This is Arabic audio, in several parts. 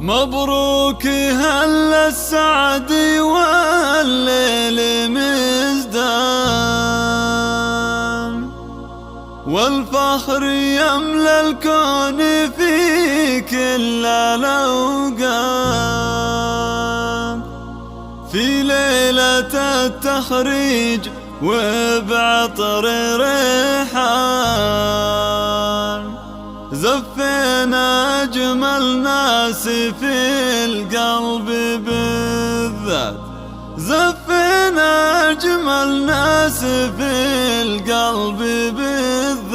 مبروك هل السعد والليل مزدان، والفخر يملى الكون في كل الأوقات. في ليلة التخريج وبعطر ريحان، زفينا أجمل ناس في القلب بالذات. زفينا أجمل ناس في القلب بالذات.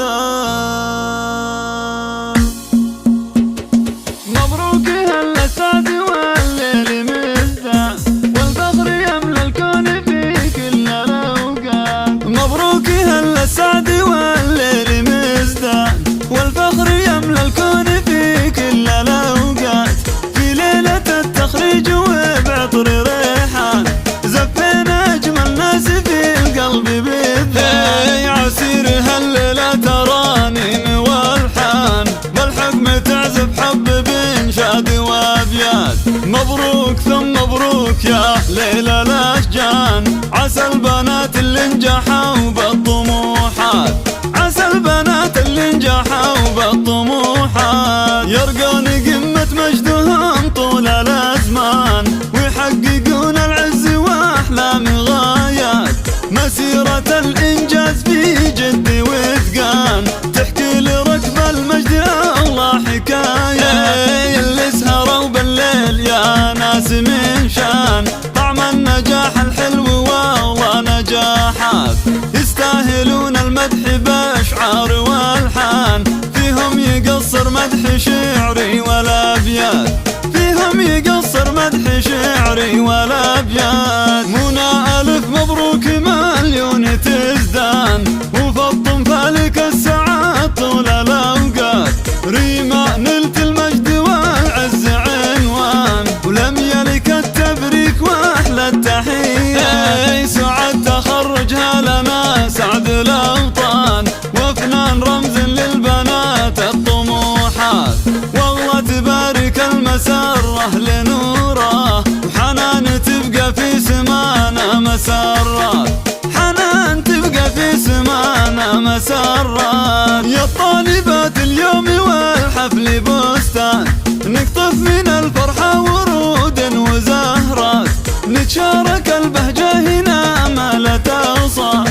مبروك هل السعد والليل مزدان، والفخر يملى الكون في كل الأوقات. مبروك هل السعد والليل مزدان، والفخر يملى الكون في كل الأوقات. في ليلة التخريج وبعطر ريحان، زفينا أجمل ناس في القلب بالذات. عسير هالليلة ترانيم والحان، بالحكم تعزف حب بإنشاد وأبيات. مبروك ثم مبروك يا ليل الأشجان، عسى البنات اللي نجحوا بالطموحات. عسى البنات اللي نجحوا بالطموحات، يرقون قمة مجدهم طول الأزمان، ويحققون العز وأحلام غايات. مسيرة الإنجاز في جد وإتقان، تحكي لركب المجد الله حكاية. اللي سهروا بالليل يا ناس من شان، طعم النجاح الحلو والله نجاحات. يستاهلون المدح بأشعار والحان، فيهم يقصر مدح شعري والأبيات. فيهم يقصر مدح شعري والأبيات. منى ألف مبروك مليون تزدان، وفض فالك السعاد طول الأوقات. ريما نلت المجد والعز عنوان، ولم يلك التبريك وأحلى التحية. سعد تخرجها لنا سعد الأوطان، وفنان رمز للبنات الطموحات. والله تبارك المسرة لنوره، وحنان تبقى في سمانا مسرات. حنان تبقى في سمانا مسرات. يا الطالبات اليوم والحفل بستان، نقطف من الفرحة ورود وزهرات. نتشارك البهجة هنا ما لا توصى،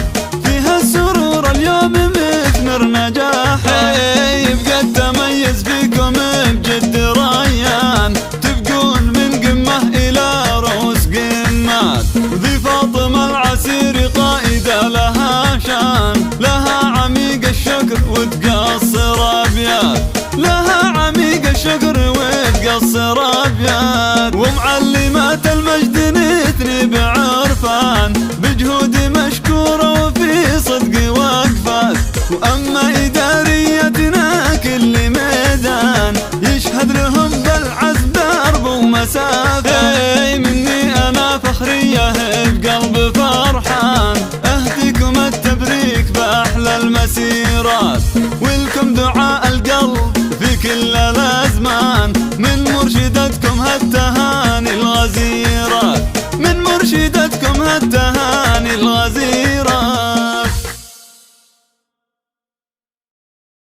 فيها السرور اليوم مثمر نجاحات. يبقى التميز فيكم بجد ريان، تبقون من قمة إلى رؤوس قمات. ذي فاطمة العسير قائدة لها شان، لها عميق الشكر وتقصر أبيات. لها عميق الشكر وتقصر أبيات. ومعلمات المجد نثني بعرفان، بجهود مشكورة وفي صدق وقفات. وأما